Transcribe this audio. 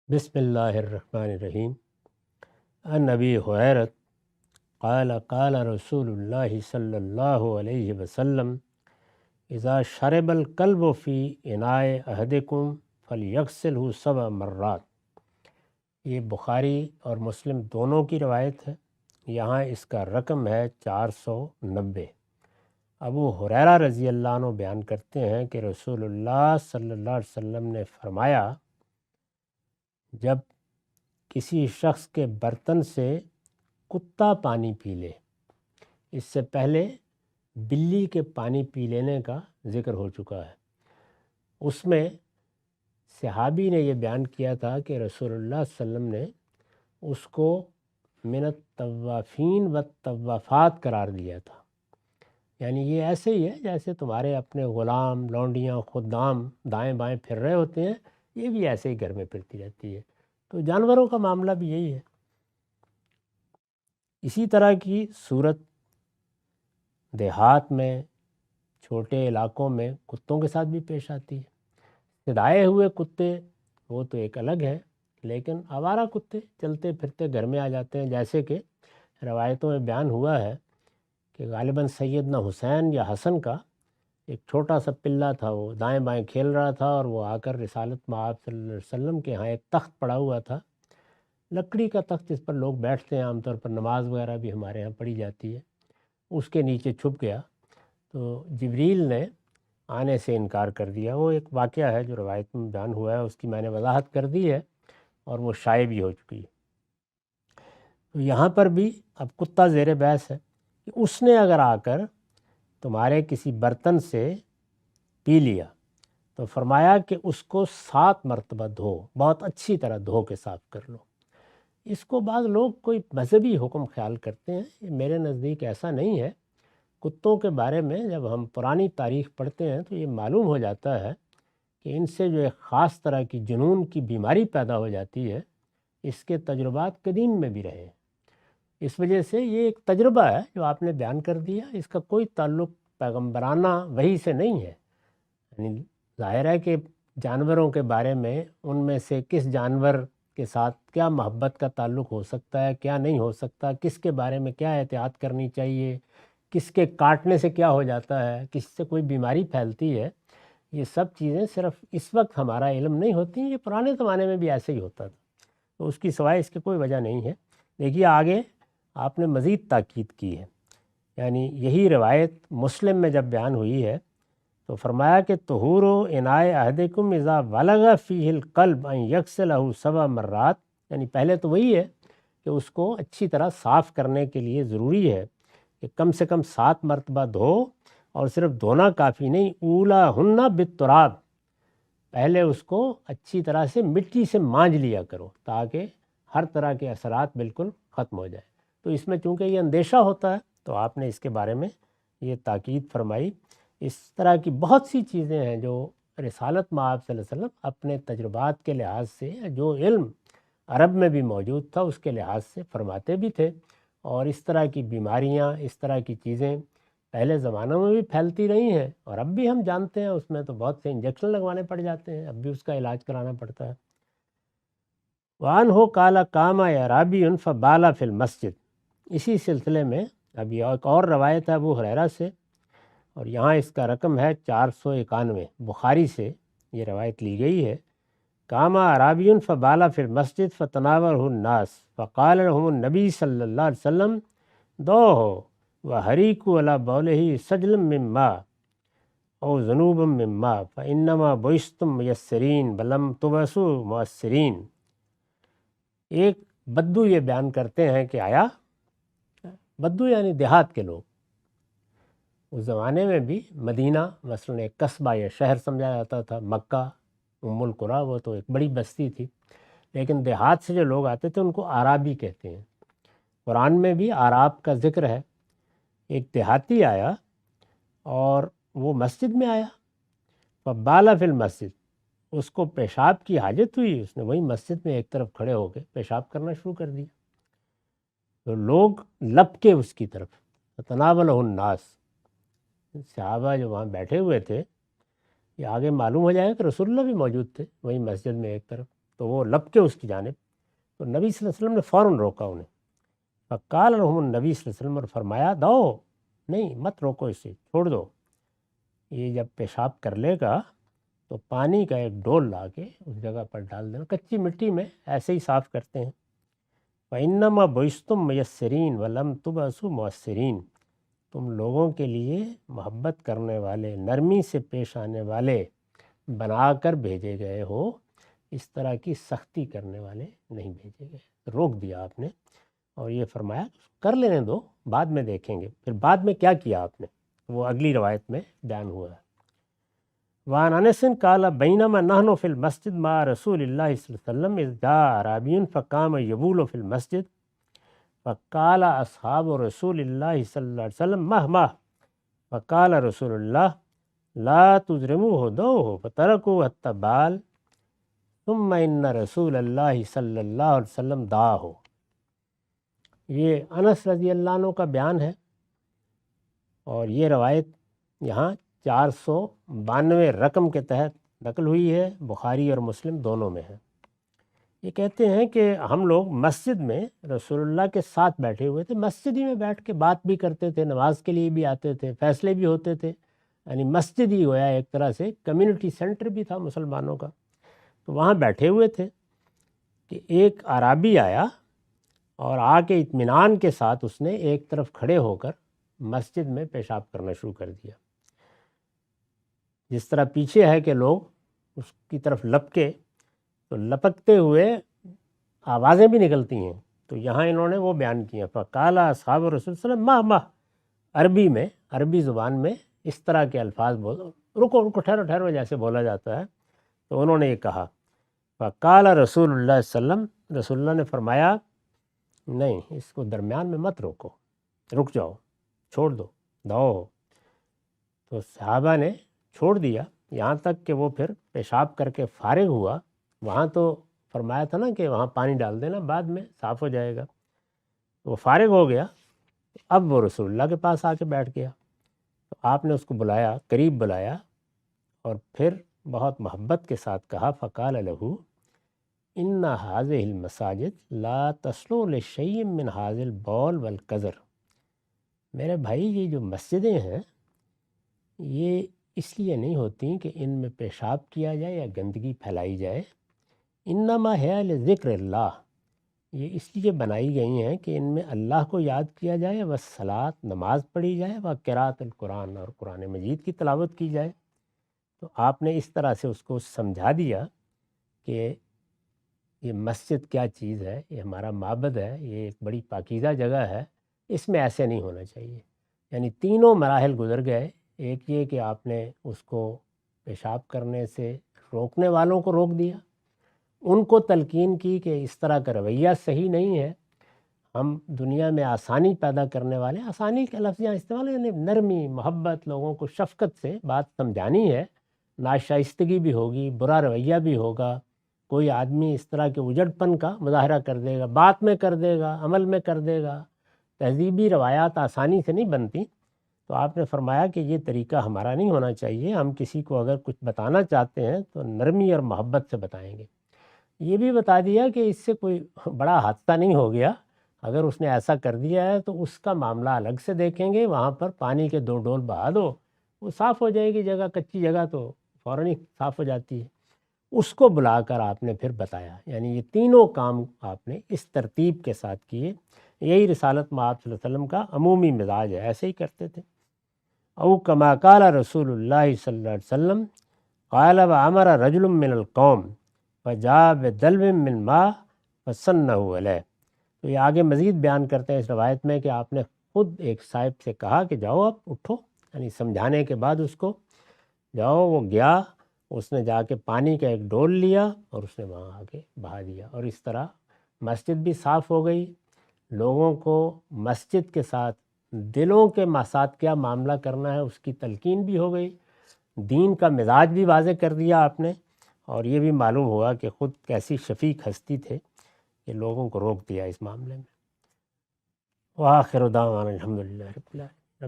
بسم اللہ الرحمن الرحیم۔ عن ابی ہریرۃ قال قال رسول اللہ صلی اللہ علیہ وسلم اذا شرب الکلب فی اناء احدکم فلیغسلہ 7 مرات۔ یہ بخاری اور مسلم دونوں کی روایت ہے۔ یہاں اس کا رقم ہے 490۔ ابو ہریرہ رضی اللہ عنہ بیان کرتے ہیں کہ رسول اللہ صلی اللہ علیہ وسلم نے فرمایا، جب کسی شخص کے برتن سے کتا پانی پی لے، اس سے پہلے بلی کے پانی پی لینے کا ذکر ہو چکا ہے، اس میں صحابی نے یہ بیان کیا تھا کہ رسول اللہ صلی اللہ علیہ وسلم نے اس کو من الطوافین والطوافات قرار دیا تھا۔ یعنی یہ ایسے ہی ہے جیسے تمہارے اپنے غلام لونڈیاں خدام دائیں بائیں پھر رہے ہوتے ہیں، یہ بھی ایسے ہی گھر میں پھرتی رہتی ہے۔ تو جانوروں کا معاملہ بھی یہی ہے۔ اسی طرح کی صورت دیہات میں چھوٹے علاقوں میں کتوں کے ساتھ بھی پیش آتی ہے۔ سدائے ہوئے کتے وہ تو ایک الگ ہے، لیکن آوارہ کتے چلتے پھرتے گھر میں آ جاتے ہیں، جیسے کہ روایتوں میں بیان ہوا ہے کہ غالباً سیدنا حسین یا حسن کا ایک چھوٹا سا پلہ تھا، وہ دائیں بائیں کھیل رہا تھا اور وہ آ کر رسالت مآب صلی اللہ علیہ وسلم کے ہاں ایک تخت پڑا ہوا تھا، لکڑی کا تخت جس پر لوگ بیٹھتے ہیں، عام طور پر نماز وغیرہ بھی ہمارے ہاں پڑھی جاتی ہے، اس کے نیچے چھپ گیا تو جبریل نے آنے سے انکار کر دیا۔ وہ ایک واقعہ ہے جو روایت میں بیان ہوا ہے، اس کی میں نے وضاحت کر دی ہے اور وہ شائع بھی ہو چکی ہے۔ تو یہاں پر بھی اب کتا زیر بحث ہے کہ اس نے اگر آ کر تمہارے کسی برتن سے پی لیا تو فرمایا کہ اس کو 7 مرتبہ دھو، بہت اچھی طرح دھو کے صاف کر لو۔ اس کو بعض لوگ کوئی مذہبی حکم خیال کرتے ہیں، یہ میرے نزدیک ایسا نہیں ہے۔ کتوں کے بارے میں جب ہم پرانی تاریخ پڑھتے ہیں تو یہ معلوم ہو جاتا ہے کہ ان سے جو ایک خاص طرح کی جنون کی بیماری پیدا ہو جاتی ہے، اس کے تجربات قدیم میں بھی رہے ہیں۔ اس وجہ سے یہ ایک تجربہ ہے جو آپ نے بیان کر دیا، اس کا کوئی تعلق پیغمبرانہ وحی سے نہیں ہے۔ یعنی ظاہر ہے کہ جانوروں کے بارے میں ان میں سے کس جانور کے ساتھ کیا محبت کا تعلق ہو سکتا ہے، کیا نہیں ہو سکتا، کس کے بارے میں کیا احتیاط کرنی چاہیے، کس کے کاٹنے سے کیا ہو جاتا ہے، کس سے کوئی بیماری پھیلتی ہے، یہ سب چیزیں صرف اس وقت ہمارا علم نہیں ہوتی، یہ پرانے زمانے میں بھی ایسے ہی ہوتا تھا، تو اس کی سوائے اس کی کوئی وجہ نہیں ہے۔ دیکھیے آگے آپ نے مزید تاکید کی ہے، یعنی یہی روایت مسلم میں جب بیان ہوئی ہے تو فرمایا کہ طہور اناء احدکم اذا ولغ فیہ القلب ان یغسلہ 7 مرات، یعنی پہلے تو وہی ہے کہ اس کو اچھی طرح صاف کرنے کے لیے ضروری ہے کہ کم سے کم 7 مرتبہ دھو، اور صرف دھونا کافی نہیں، اولاہن بالتراب، پہلے اس کو اچھی طرح سے مٹی سے مانج لیا کرو تاکہ ہر طرح کے اثرات بالکل ختم ہو جائے۔ تو اس میں چونکہ یہ اندیشہ ہوتا ہے تو آپ نے اس کے بارے میں یہ تاکید فرمائی۔ اس طرح کی بہت سی چیزیں ہیں جو رسالت مآب صلی اللہ علیہ وسلم اپنے تجربات کے لحاظ سے، جو علم عرب میں بھی موجود تھا اس کے لحاظ سے فرماتے بھی تھے، اور اس طرح کی بیماریاں، اس طرح کی چیزیں پہلے زمانوں میں بھی پھیلتی رہی ہیں، اور اب بھی ہم جانتے ہیں اس میں تو بہت سے انجیکشن لگوانے پڑ جاتے ہیں، اب بھی اس کا علاج کرانا پڑتا ہے۔ وعنہ قال قام اعرابی فبال فی المسجد، اسی سلسلے میں اب یہ ایک اور روایت ہے ابو ہریرہ سے، اور یہاں اس کا رقم ہے 491، بخاری سے یہ روایت لی گئی ہے۔ قام اعرابی فبال فی المسجد فتناولہ الناس فقال لهم النبی صلی اللہ علیہ وسلم دوہ وحریکوا علی بولہ سجلا من ماء او ذنوبا من ماء فانما بعثتم میسرین بلم تبعثوا معسرین۔ ایک بدو یہ بیان کرتے ہیں کہ آیا، بدو یعنی دیہات کے لوگ، اس زمانے میں بھی مدینہ مثلا ایک قصبہ یا شہر سمجھا جاتا تھا، مکہ ام القریٰ وہ تو ایک بڑی بستی تھی، لیکن دیہات سے جو لوگ آتے تھے ان کو اعرابی کہتے ہیں۔ قرآن میں بھی اعراب کا ذکر ہے۔ ایک دیہاتی آیا اور وہ مسجد میں آیا، فبال فی المسجد، اس کو پیشاب کی حاجت ہوئی، اس نے وہی مسجد میں ایک طرف کھڑے ہو کے پیشاب کرنا شروع کر دیا، تو لوگ لپکے اس کی طرف، فتناولہ الناس، صحابہ جو وہاں بیٹھے ہوئے تھے، یہ آگے معلوم ہو جائے کہ رسول اللہ بھی موجود تھے وہی مسجد میں ایک طرف، تو وہ لپکے اس کی جانب، تو نبی صلی اللہ علیہ وسلم نے فوراً روکا انہیں. فقال لهم النبی صلی اللہ علیہ وسلم، اور فرمایا دو، نہیں مت روکو اسے، چھوڑ دو. یہ جب پیشاب کر لے گا تو پانی کا ایک ڈول لا کے اس جگہ پر ڈال دینا، کچی مٹی میں ایسے ہی صاف کرتے ہیں. فَإِنَّمَا بُعِثْتُم مُيَسِّرِينَ وَلَمْ تُبْعَثُوا مُعَسِّرِينَ، تم لوگوں کے لیے محبت کرنے والے، نرمی سے پیش آنے والے بنا کر بھیجے گئے ہو، اس طرح کی سختی کرنے والے نہیں بھیجے گئے. روک دیا آپ نے اور یہ فرمایا کر لینے دو، بعد میں دیکھیں گے. پھر بعد میں کیا کیا آپ نے، وہ اگلی روایت میں بیان ہوا ہے. وعن انس قال بینما نحن فی المسجد مع رسول اللہ صلی اللہ علیہ وسلم اذ جاء اعرابی فقام یبول فی المسجد فقال اصحاب رسول اللہ صلی اللہ علیہ وسلم مہ فقال رسول اللہ لا تجرموه دوه فتركوا حتى بال ثم ان رسول اللہ صلی اللہ علیہ وسلم دعاه. یہ انس رضی اللہ عنہ کا بیان ہے اور یہ روایت یہاں 492 رقم کے تحت نقل ہوئی ہے، بخاری اور مسلم دونوں میں ہے. یہ کہتے ہیں کہ ہم لوگ مسجد میں رسول اللہ کے ساتھ بیٹھے ہوئے تھے، مسجد ہی میں بیٹھ کے بات بھی کرتے تھے، نماز کے لیے بھی آتے تھے، فیصلے بھی ہوتے تھے. یعنی مسجد ہی گویا ایک طرح سے کمیونٹی سینٹر بھی تھا مسلمانوں کا. تو وہاں بیٹھے ہوئے تھے کہ ایک اعرابی آیا اور آ کے اطمینان کے ساتھ اس نے ایک طرف کھڑے ہو کر مسجد میں پیشاب کرنا شروع کر دیا. جس طرح پیچھے ہے کہ لوگ اس کی طرف لپکے تو لپکتے ہوئے آوازیں بھی نکلتی ہیں، تو یہاں انہوں نے وہ بیان کیا. فقال اصحاب رسول صلی اللہ علیہ وسلم مہ عربی میں، عربی زبان میں اس طرح کے الفاظ رکو رکو ٹھہرو ٹھہرو جیسے بولا جاتا ہے. تو انہوں نے یہ کہا. فقال رسول اللہ صلی اللہ علیہ وسلم، رسول اللہ نے فرمایا نہیں، اس کو درمیان میں مت روکو، رک جاؤ، چھوڑ دو، دو. تو صحابہ نے چھوڑ دیا یہاں تک کہ وہ پھر پیشاب کر کے فارغ ہوا. وہاں تو فرمایا تھا نا کہ وہاں پانی ڈال دینا، بعد میں صاف ہو جائے گا. وہ فارغ ہو گیا. اب وہ رسول اللہ کے پاس آ کے بیٹھ گیا. تو آپ نے اس کو بلایا، قریب بلایا اور پھر بہت محبت کے ساتھ کہا. فقال له ان هذه المساجد لا تصلح لشيء من هذا البول والقذر. میرے بھائی یہ جو مسجدیں ہیں یہ اس لیے نہیں ہوتی کہ ان میں پیشاب کیا جائے یا گندگی پھیلائی جائے. انما ہے لذکر اللہ، یہ اس لیے بنائی گئی ہیں کہ ان میں اللہ کو یاد کیا جائے، والصلاۃ، نماز پڑھی جائے، وقراءۃ القرآن، اور قرآن مجید کی تلاوت کی جائے. تو آپ نے اس طرح سے اس کو سمجھا دیا کہ یہ مسجد کیا چیز ہے، یہ ہمارا معبد ہے، یہ ایک بڑی پاکیزہ جگہ ہے، اس میں ایسے نہیں ہونا چاہیے. یعنی تینوں مراحل گزر گئے. ایک یہ کہ آپ نے اس کو پیشاب کرنے سے روکنے والوں کو روک دیا، ان کو تلقین کی کہ اس طرح کا رویہ صحیح نہیں ہے. ہم دنیا میں آسانی پیدا کرنے والے، آسانی کے لفظ یہاں استعمال یعنی نرمی، محبت، لوگوں کو شفقت سے بات سمجھانی ہے. ناشائستگی بھی ہوگی، برا رویہ بھی ہوگا، کوئی آدمی اس طرح کے اجڑ پن کا مظاہرہ کر دے گا، بات میں کر دے گا، عمل میں کر دے گا. تہذیبی روایات آسانی سے نہیں بنتی. تو آپ نے فرمایا کہ یہ طریقہ ہمارا نہیں ہونا چاہیے. ہم کسی کو اگر کچھ بتانا چاہتے ہیں تو نرمی اور محبت سے بتائیں گے. یہ بھی بتا دیا کہ اس سے کوئی بڑا حادثہ نہیں ہو گیا. اگر اس نے ایسا کر دیا ہے تو اس کا معاملہ الگ سے دیکھیں گے. وہاں پر پانی کے 2 ڈول بہا دو، وہ صاف ہو جائے گی جگہ. کچی جگہ تو فوراً ہی صاف ہو جاتی ہے. اس کو بلا کر آپ نے پھر بتایا. یعنی یہ تینوں کام آپ نے اس ترتیب کے ساتھ کیے. یہی رسالت مآب صلی اللہ علیہ وسلم کا عمومی مزاج ہے، ایسے ہی کرتے تھے. او کما قال رسول اللہ صلی اللہ علیہ وسلم قال وامر رجل من القوم فجاء بدلو من ماء فسنہ علیہ. تو یہ آگے مزید بیان کرتے ہیں اس روایت میں کہ آپ نے خود ایک صاحب سے کہا کہ جاؤ اب اٹھو، یعنی سمجھانے کے بعد اس کو جاؤ. وہ گیا، اس نے جا کے پانی کا ایک ڈول لیا اور اس نے وہاں آ کے بہا دیا. اور اس طرح مسجد بھی صاف ہو گئی. لوگوں کو مسجد کے ساتھ دلوں کے ساتھ کیا معاملہ کرنا ہے اس کی تلقین بھی ہو گئی. دین کا مزاج بھی واضح کر دیا آپ نے. اور یہ بھی معلوم ہوا کہ خود کیسی شفیق ہستی تھے کہ لوگوں کو روک دیا اس معاملے میں. وآخر دعوانا الحمدللہ رب العالمین.